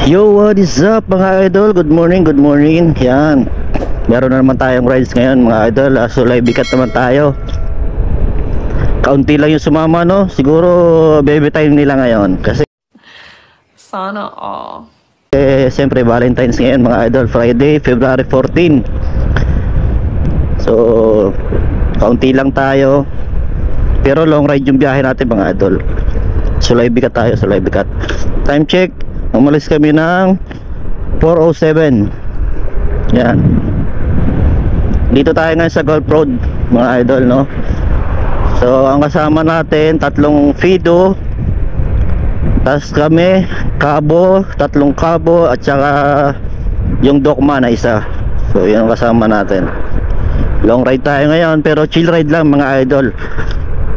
Yo, what is up mga idol? Good morning, good morning. Yan, meron na naman tayong rides ngayon mga idol. So live bikat naman tayo. Kaunti lang yung sumama, no? Siguro baby time nila ngayon. Kasi sana all. siyempre Valentine's ngayon mga idol. Friday, February 14. So kaunti lang tayo, pero long ride yung biyahe natin mga idol. So live bikat tayo, so live bikat. Time check, umalis kami ng 4:07. Yan, dito tayo ngayon sa Gulf Road mga idol, no? So ang kasama natin, tatlong Fido, tas kami Cabo, tatlong Cabo, at saka yung Dokma na isa. So yun ang kasama natin. Long ride tayo ngayon, pero chill ride lang mga idol,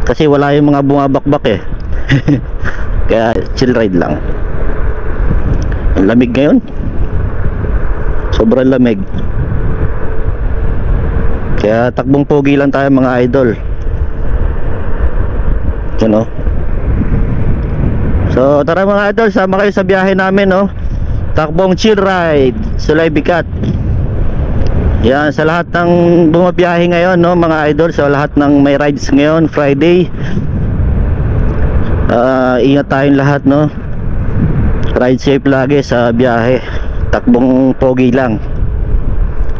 kasi wala yung mga bumabakbak eh. Kaya chill ride lang. Ang lamig ngayon, sobrang lamig, kaya takbong pogi lang tayo mga idol, you know. So tara mga idol, sama kayo sa biyahe namin, no? Takbong chill ride, Sulay Bikat. Yan, sa lahat ng bumabiyahe ngayon, no mga idol, sa lahat ng may rides ngayon Friday, ingat tayong lahat, no? Ride safe lagi sa biyahe. Takbong pogi lang.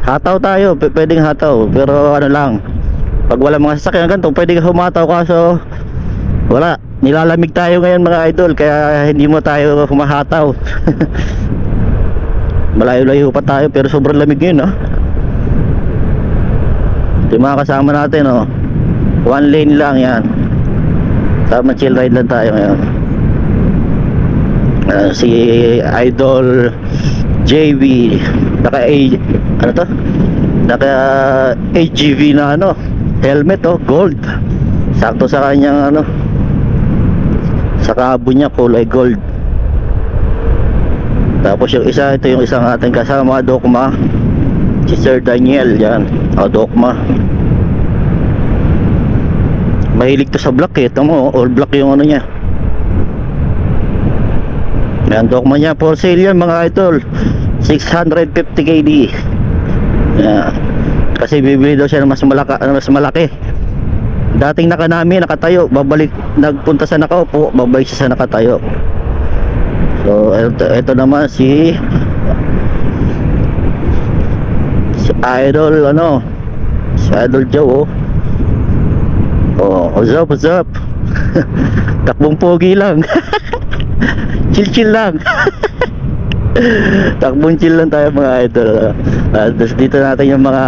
Hataw tayo, pwedeng hataw, pero ano lang, pag wala mga sasakyan ganito, pwede ka humataw, kaso wala, nilalamig tayo ngayon mga idol, kaya hindi mo tayo humahataw. Malayo-layo pa tayo, pero sobrang lamig ngayon, no? Yung mga kasama natin, oh, one lane lang yan. Tama, chill ride lang tayo ngayon. Si Idol JV naka ano to? Naka AGV na ano, helmet, oh, gold. Sakto sa kanyang ano, sa kabo niya, kulay gold. Tapos yung isa, ito yung isang ating kasama, Dokma, si Sir Daniel, yan, Dokma. Mahilig to sa black eh. Ito mo, all black yung ano niya. Yan, Dokma niya, for sale yan mga idol, 650 KD. Yan, kasi bibili daw siya ng mas malaki. Dating nakanami, nakatayo, babalik, nagpunta sa nakaupo, babalik siya sa nakatayo. So ito naman si Idol, ano, si Idol Joe, oh, what's up, what's up? Takbong pogi lang. Chill lang. Takbong chill lang tayo mga idol. Tapos dito natin yung mga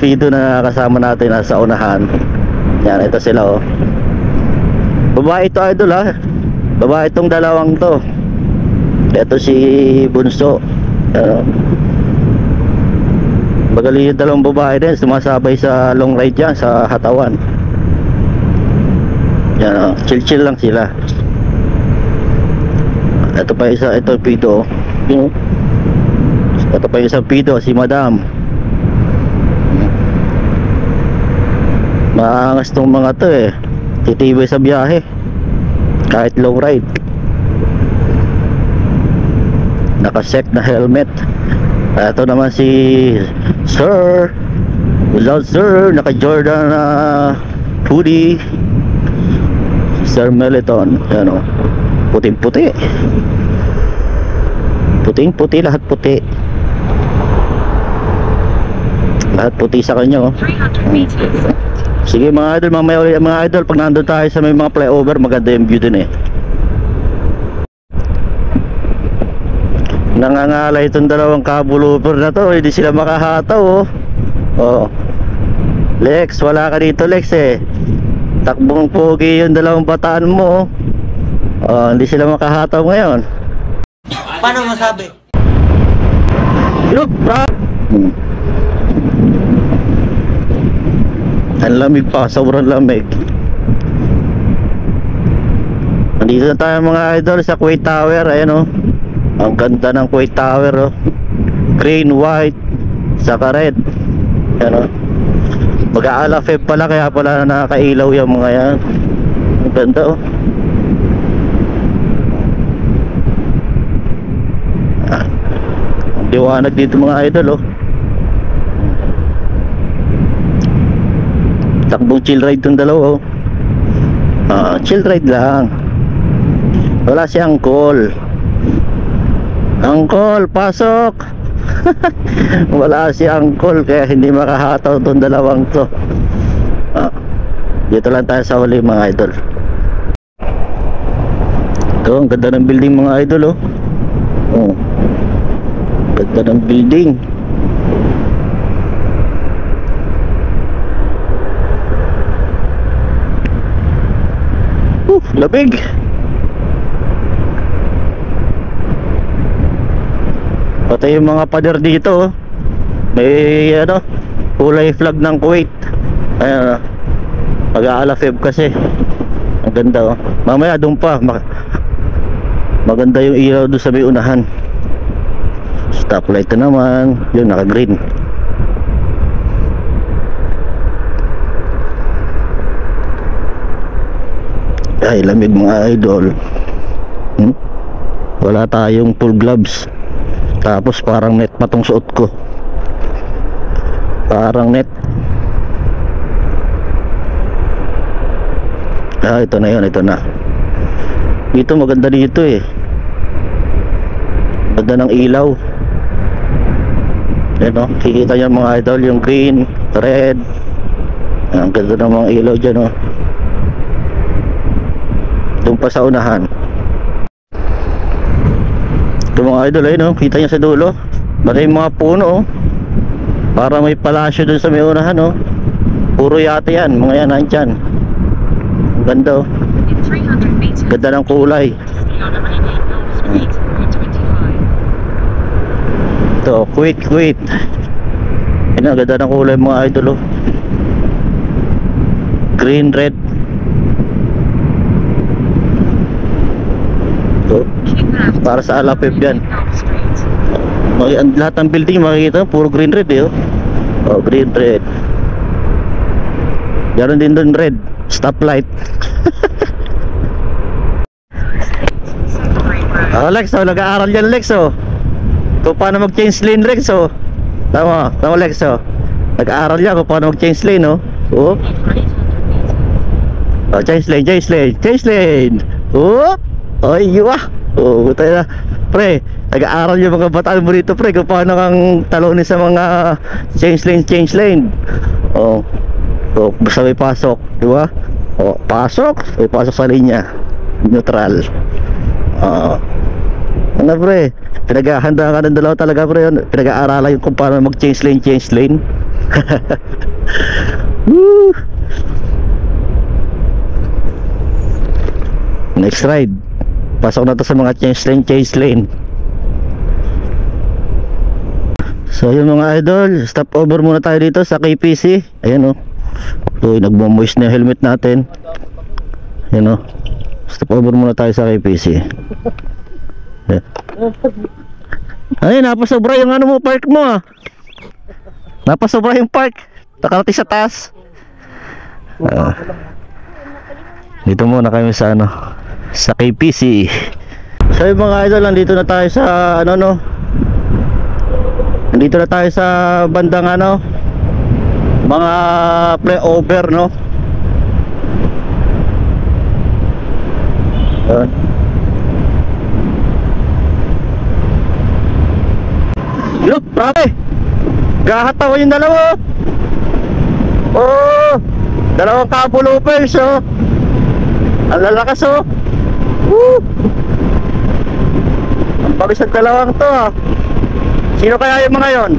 Fido na kasama natin nasa unahan. Yan, ito sila, oh. Babae ito idol, ha. Babae itong dalawang to. Ito si Bunso. Magaling yung dalawang babae din, sumasabay sa long ride yan, sa hatawan. Yan, oh, chill lang sila. Ito pa isa, ito Fido. Ito pa isang Fido, si Madam. Maangas tong mga to eh, titibay sa biyahe kahit long ride. Naka-set na helmet. Ito naman si Sir, without Sir, naka-Jordan na hoodie, Sir Meliton. Yan, o, puting-puti, puting-puti, lahat puti. Lahat puti sa kanya, oh. 300 meters. Sige mga idol, mamaya ulit mga idol, pag nandun tayo sa may mga flyover, maganda yung view dun eh. Nangangalay itong dalawang kabuluper na to, hindi sila makahataw, oh. Oh, Lex, wala ka dito Lex eh. Takbong pogi yung dalawang bataan mo, oh. Oh, hindi sila makahataw ngayon. Paano masabi? Look, bro. Ang lamig pa, sobrang lamig. Nandito na tayo mga idol sa Kuwait Tower. Ayan, oh, ang ganda ng Kuwait Tower, oh. Green, white, saka red. Ayan, oh. Mag-aala Feb pala, kaya pala nakakailaw yung mga yan. Ang ganda, oh. Liwanag dito mga idol, oh. Takbong chill ride tong dalawa, oh. Chill ride lang. Wala si Uncle. Uncle, pasok. Wala si Uncle, kaya hindi makahataw tong dalawang to. Dito lang tayo sa huli mga idol. Ito, ang ganda ng building mga idol, oh. Ganda ng building. Labig. Pati yung mga pader dito, oh. May ano, kulay flag ng Kuwait. Ayan, mag-aala Feb kasi. Ang ganda, oh. Mamaya doon pa maganda yung ilaw doon sa may unahan. Stoplight na naman. Yun, naka green. Ay, lamig mga idol. Wala tayong full gloves. Tapos parang net pa tong suot ko. Parang net. Ito na yun, ito na. Dito maganda dito eh. Ganda ng ilaw. Yan, oh, kikita nyo mga idol, yung green, red. Ang ganda ng mga ilaw dyan, oh. Doon pa sa unahan. Ito mga idol, ayun, oh, kita nyo sa dulo. Baka yung mga puno, oh. Para may palasyo doon sa may unahan, oh. Puro yate yan, mga yan nandyan. Ang ganda, oh. Ganda ng kulay. Ito, Kuwait. Ayun, ang ganda ng kulay mga idol, oh. Green, red. Ito, para sa Alapep yan. Lahat ng building makikita puro green, red, eh, oh. Oh, green, red. Ganon din doon red. Stoplight. Lex, oh, nag-aaral yan Lex, oh. Kung paano mag-change lane Lex, oh. Tama Lex, oh. Nag-aaral yan kung paano mag-change lane, oh. Oh, change lane. Oh, oy, yuwa. Oh, tayo na. Pre, nag-aaral yung mga bataan mo dito, pre, kung paano kang talunin sa mga change lane. Oh, basta may pasok, di ba? Oh, may pasok sa linya. Neutral. Ano, pre? Pinaghahanda ka ng dalawa talaga, pre. Pinag-aaralan yung kung paano mag-change lane. Woo! Next ride. Pasok na to sa mga change lane. So yun mga idol, stop over muna tayo dito sa KPC. Ayan, oh. So nagmo-moist na yung helmet natin. Ayan, oh. Stop over muna tayo sa KPC. Ayan. Ay, napasobra yung ano mo, park mo, ah. Napasobra yung park. Nakarating sa taas. Dito muna kami sa ano, sa KPC. So yung mga idol, nandito na tayo sa ano, no. Nandito na tayo sa bandang ano, mga flyover, no. Look, grabe. Gahatawa yung dalawa. Oh, dalawang kabulupers, oh. Ang lalakas, oh. Woo! Ang bagay sa dalawang to, ah. Sino kaya yung mga yon?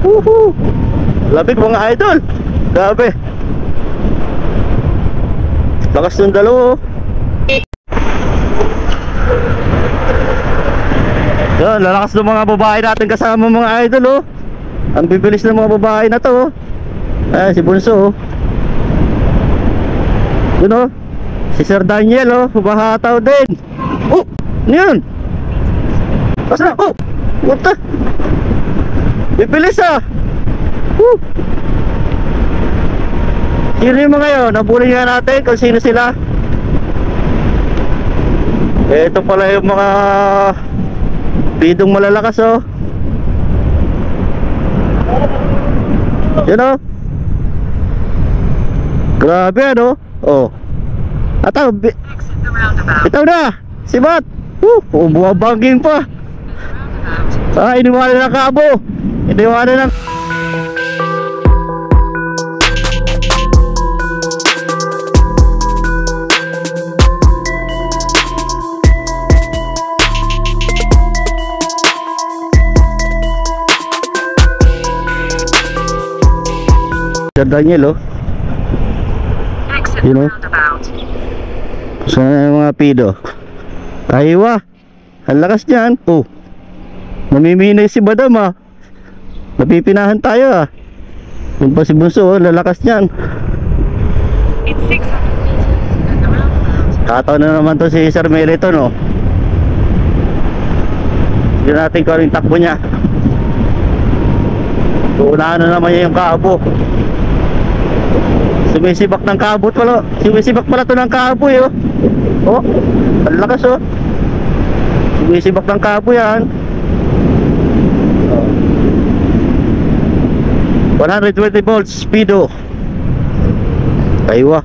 Woohoo! Labig mga idol. Grabe. Lakas ng dalawa, oh. Yan, lalakas ng mga babae natin kasama mga idol, oh. Ang bibilis ng mga babae na to, oh. Ayan, si Bunso, oh. Yun, oh. Si Sir Daniel, oh. Humahataw din. Oh, ano yun? Basta na, oh. Puta. Bibilis, ah. Woo. Sino yung mga yun? Nabulin nga natin kung sino sila. Ito pala yung mga bidong malalakas oh. Yan oh. Grabe ano. Oh. Ataw, itaw na. Sibat. Buwabangking pa. Iniwanan ng kabo. Iniwanan ng Daniel oh. You know? Sana yung mga pido. Aywa. Ang lakas niyan. Oh. Namiminay si Badam ah. Napipinahan tayo ah. Yung pa si Bunso oh, lalakas niyan. Kataon na naman to si Sir Meliton oh. Sige natin kung anong takbo niya. Uunahan na naman niya yung kabo. Sumisibak ng kabo pala. Sumisibak pala to ng kabo oh. Oh, ang lakas oh. Sumisibak ng kabo yan. 120 volts speedo. Aywa.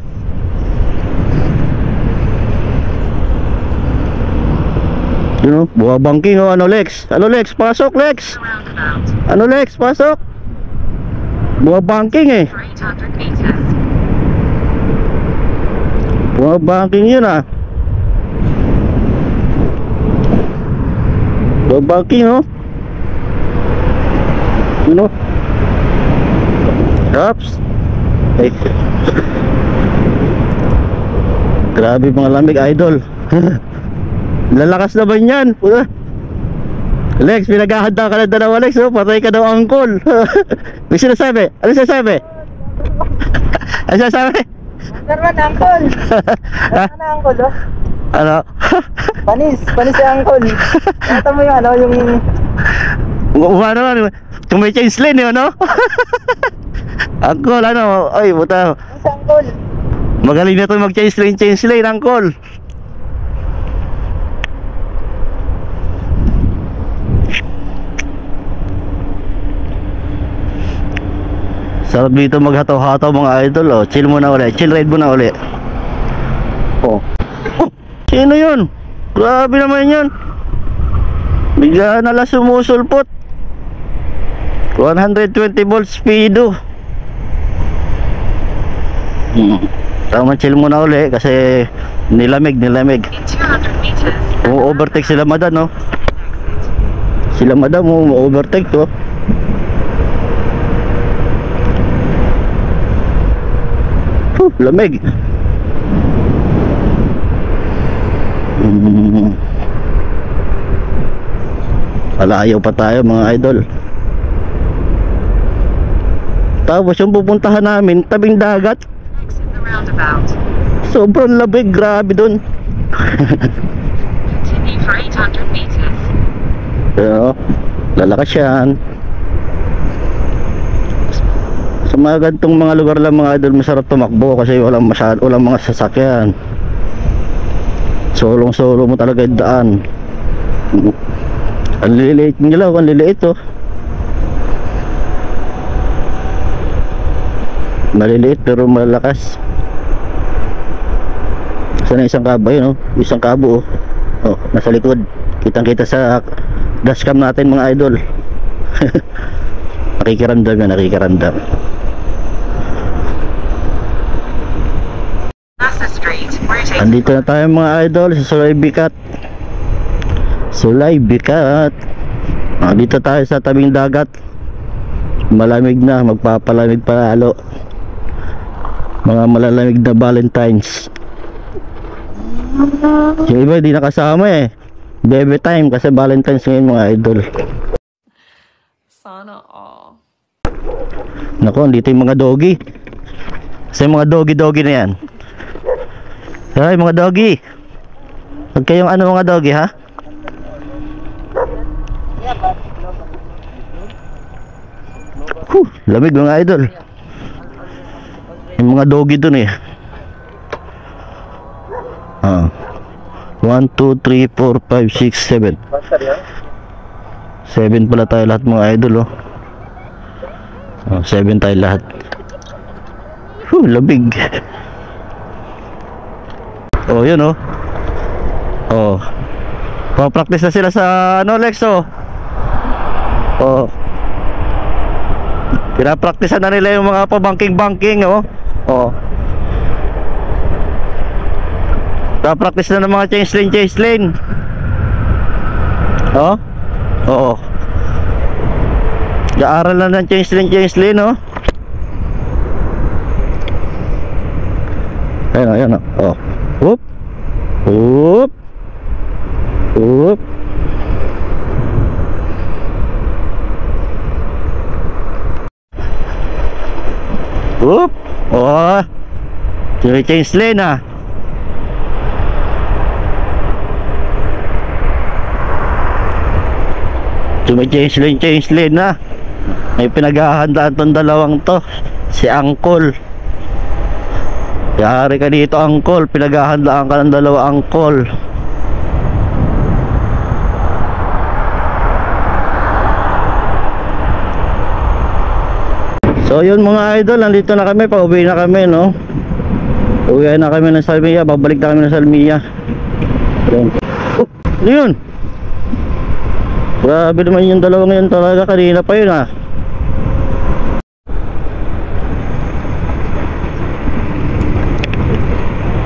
You know, buha banking oh. Ano Lex? Ano Lex? Pasok Lex. Ano Lex? Pasok. Buha banking eh. Buha banking yun ah. Buha banking oh. You know. Drops. Hey. Grabe mga lamig idol. Lalakas naman yan. Lex, pinaghahanda ka na dalawa Lex oh. Patay ka daw angkol. May sinasabi? Ano sinasabi? Ano sinasabi? Naman angkol. Ano angkol oh? Ano? Panis si angkol. Kata mo yung ano, yung Ano naman? Kung may change lane yun no? Angkol ano? Ay buta. si angkol. Magaling na ito mag change lane angkol. Sarap dito maghataw-hataw mga idol oh. Chill muna uli, chill ride muna uli. Oh. Oh, sino yun? Grabe naman yun. Bigla na lang sumusulpot. 120 volts speedo. Tama, chill muna uli kasi nilamig. Overtake sila madam no. Sila madam overtake to. Lamig. Alayaw pa tayo mga idol. Tapos yung pupuntahan namin tabing dagat. Sobrang lamig, grabe dun. Pero lalakas yan. Sa mga gantong mga lugar lang mga idol masarap tumakbo kasi walang mga sasakyan. Solong-solo mo talaga yung daan. Ang liliit nila, ang liliit oh. Maliliit pero malakas. Sana isang kabo yun oh. Isang kabo oh. Oh, nasa likod. Kitang-kita sa dashcam natin mga idol. Nakikiramdam yan, nakikiramdam. Andito na tayo mga idol sa Sulay Bicat. Dito tayo sa tabing dagat. Malamig na, magpapalamig pa lalo. Mga malalamig na Valentine's. Yung iba hindi nakasama eh. Baby time kasi Valentine's ngayon mga idol. Sana all. Naku, dito yung mga doggy. Kasi mga doggy na yan. Ay mga doggy. Huwag kayong ano mga doggy ha. Lamig mga idol. Yung mga doggy dun eh. 1, 2, 3, 4, 5, 6, 7. Basta yan. 7 pala tayo lahat mga idol, oh. Oh, 7 tayo lahat. Labig. Oh, yun, oh. Oh. Pa-practice na sila sa ano, Lex, oh. Oh. Pinapraktisan na nila yung mga pabangking-bangking, oh. Oh. Pinapraktis na ng mga change lane. Oh. Oo. Gaaral na ng change lane, oh. Ayan, oh. Whoop. Whoop. Whoop. Whoop. Oh. Change lane, ah. Change lane na. May pinaghahandaan tong dalawang to. Si Angkol. Yari ka dito, Angkol. Pinaghahandaan ka ng dalawa, Angkol. So yun mga idol, nandito na kami. Pauwi na kami, no. Uwi na kami ng Salmia. Babalik na kami ng Salmia. Yun. Oh, ano yun? Grabe naman yung dalawa ngayon talaga. Kanina pa yun, ah.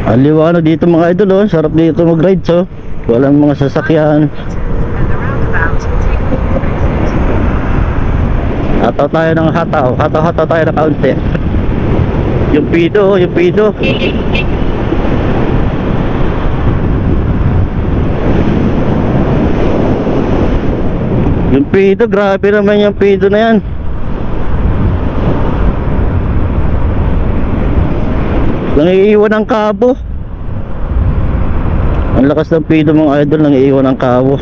Ang liwanag dito mga idol, oh. Sarap dito mag-ride, so. Walang mga sasakyan. Hataw tayo ng hataw. Hataw tayo ng kaunti. Yung pido, oh. Yung pido. Yung pido, grabe naman yung pido na yan. Nangiiwan ng kabo. Ang lakas ng pido mga idol, nangiiwan ng kabo.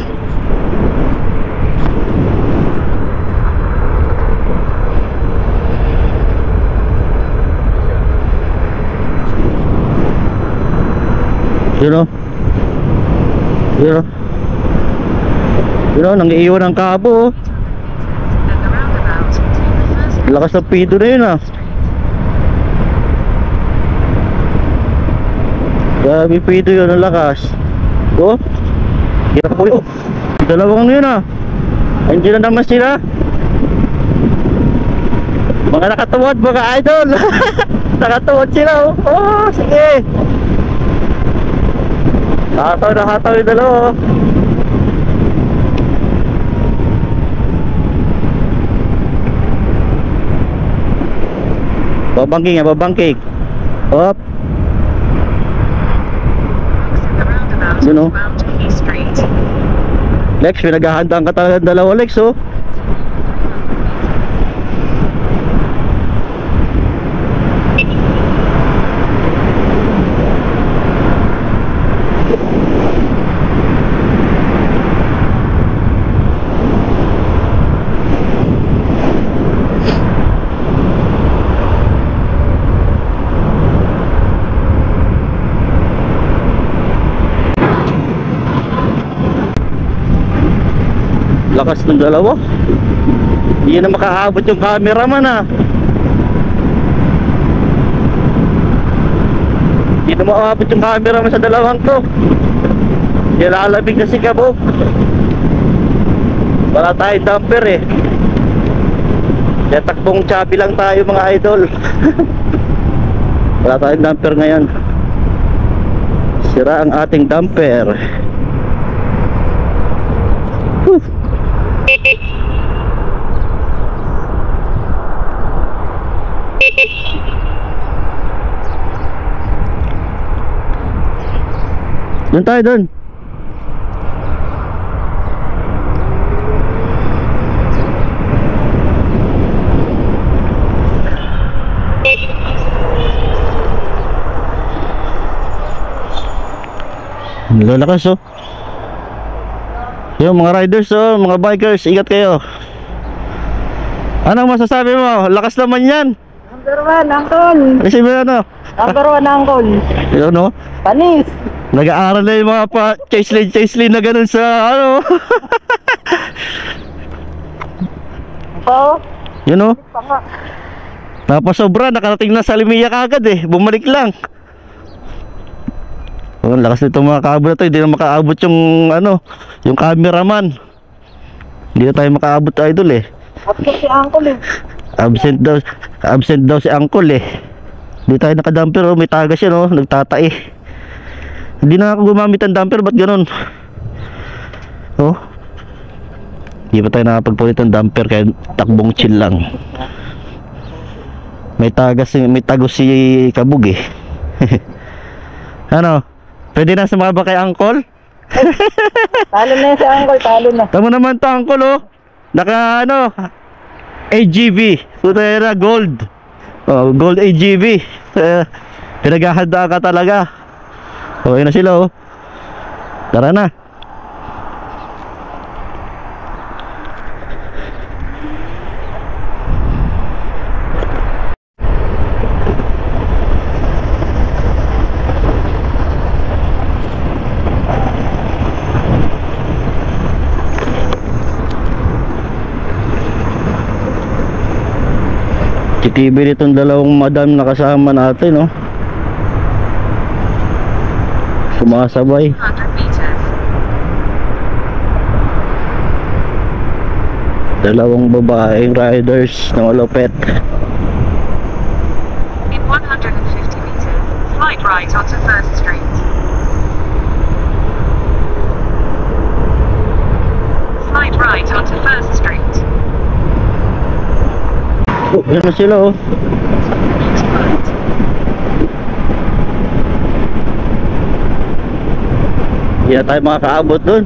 Yun o. Yun o. Yun o, nangiiwan ng kabo. Ang lakas ng pido na yun, ah. Grabe pito yun, ang lakas. Oh, hirap po yun. Dalawang yun, ah. Andiyan na naman sila. Mga nakatuwad mga idol. Nakatuwad sila, oh. Oh, sige. Hataw yung dalawa, oh. Babangking, babangking. Hop. Yun, oh. Lex, pinaghahandaan ka talaga ng dalawa, Lex, oh. Lakas ng dalawa. Hindi na makaabot yung cameraman, ah. Hindi na makaabot yung cameraman sa dalawang to. Nilalabig na si Kabog. Wala tayong damper, eh. Kaya takbong chubby lang tayo mga idol. Wala tayong damper ngayon. Sira ang ating damper. Doon tayo doon. Lalakas, oh. Yung mga riders, oh, mga bikers, ingat kayo. Anong masasabi mo? Lakas naman yan. Number 1, Angkol. Ano si ano? Number 1, Angkol. Yun, no? Panis. Nag-aaral na yung mga chase lane na ganun sa ano. Oo. Yun o. Pa nga. Napasobra, nakarating na sa Limiya kagad eh. Bumalik lang. Oh, ang lakas nitong mga kaabot na to. Hindi na makaabot yung ano, yung cameraman. Hindi na tayo makaabot, idol eh. Absent si Uncle eh. Absent daw si Uncle eh. Hindi tayo nakadamper oh, may tagas yan oh, nagtatae. Hindi na ako gumamit ng damper, ba't ganun? Oh. Hindi pa tayo nakapagpulit ng damper kaya takbong chill lang. May tagos si Kabug eh. Ano? Pwede na sumaba kay Uncle? Talo na yan si Uncle, talo na. Tama naman to Uncle oh. Naka ano? AGV. Putera gold. Oh, gold AGV. Pinaghahanda ka talaga. Okay na sila oh. Tara na. Titibay nitong dalawang madam na kasama natin, no? Sumasabay. 100 meters. Dalawang babaeng riders na malupet. In 150 meters, slight right onto First Street. Slight right onto First Street. Oh, yan na sila, oh. Next right. Hindi na tayo makakaabot dun.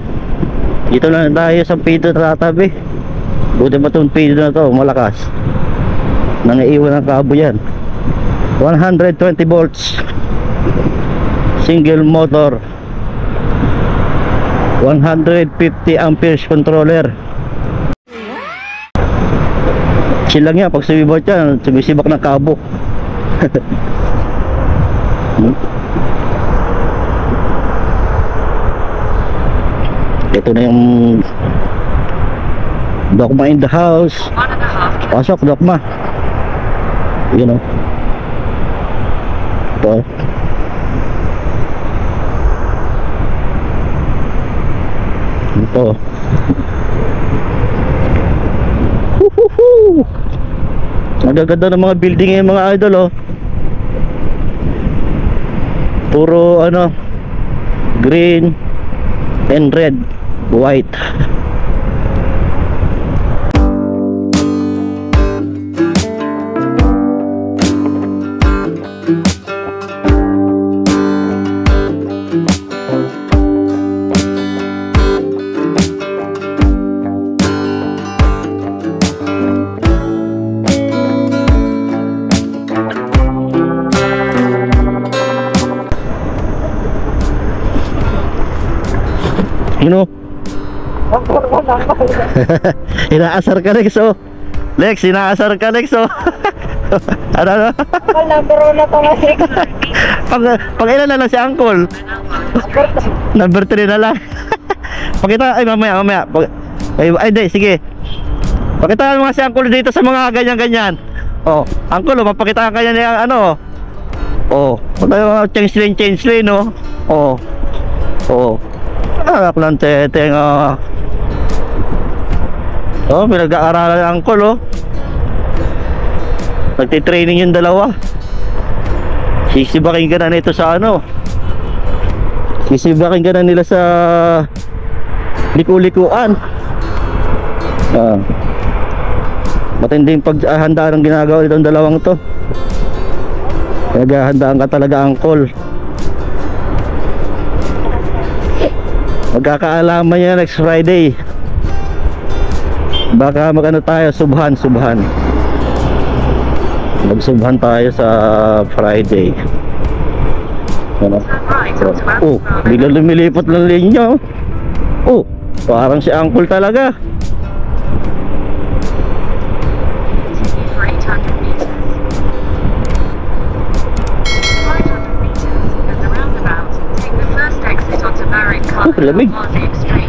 Dito lang tayo sa pido na tatabi. Buti ba itong pido na to, malakas. Nangaiwan ng kabo yan. 120 volts. Single motor. 150 amperes controller. Chill lang yan, pag sumibot yan, sumisibak ng kabo. Ito na yung Dokma in the house. 1.5 Pasok Dokma. Yun o. Ito. Ito. Woohoo! Nagaganda ng mga building yung mga idol oh. Puro ano, green and red, white. You know, Number 1, Uncle. inaasar ka Lex oh. Lex, inaasar ka Lex oh. Ano? Uncle, number 1 na to kasi. Pag ilan na lang si Uncle? Number 3 na lang. Pakita, ay mamaya. Ay di, sige. Pakita mo nga si Uncle dito sa mga ganyan-ganyan. Oh, Uncle, mapakita ka niya ng ano. Oh, change lane no. Oh. Anak lang teteng oh. Oh, pinag-aaralan ang Uncle oh. Nagtitraining yung dalawa. Sisibakin ka na nito sa ano. Sisibakin ka na nila sa liku-likuan. Matinding paghandaan ng ginagawa itong dalawang to. Naghahandaan ka talaga Uncle. Magkakaalaman niya next Friday. Baka magano tayo, subhan. Magsubhan tayo sa Friday. Ano? Oh, biglang lumilipot ng linya. Oh, parang si Uncle talaga. Continue for 800 meters. 500 meters, at the roundabout, take the first Lamig. Mozzie Street.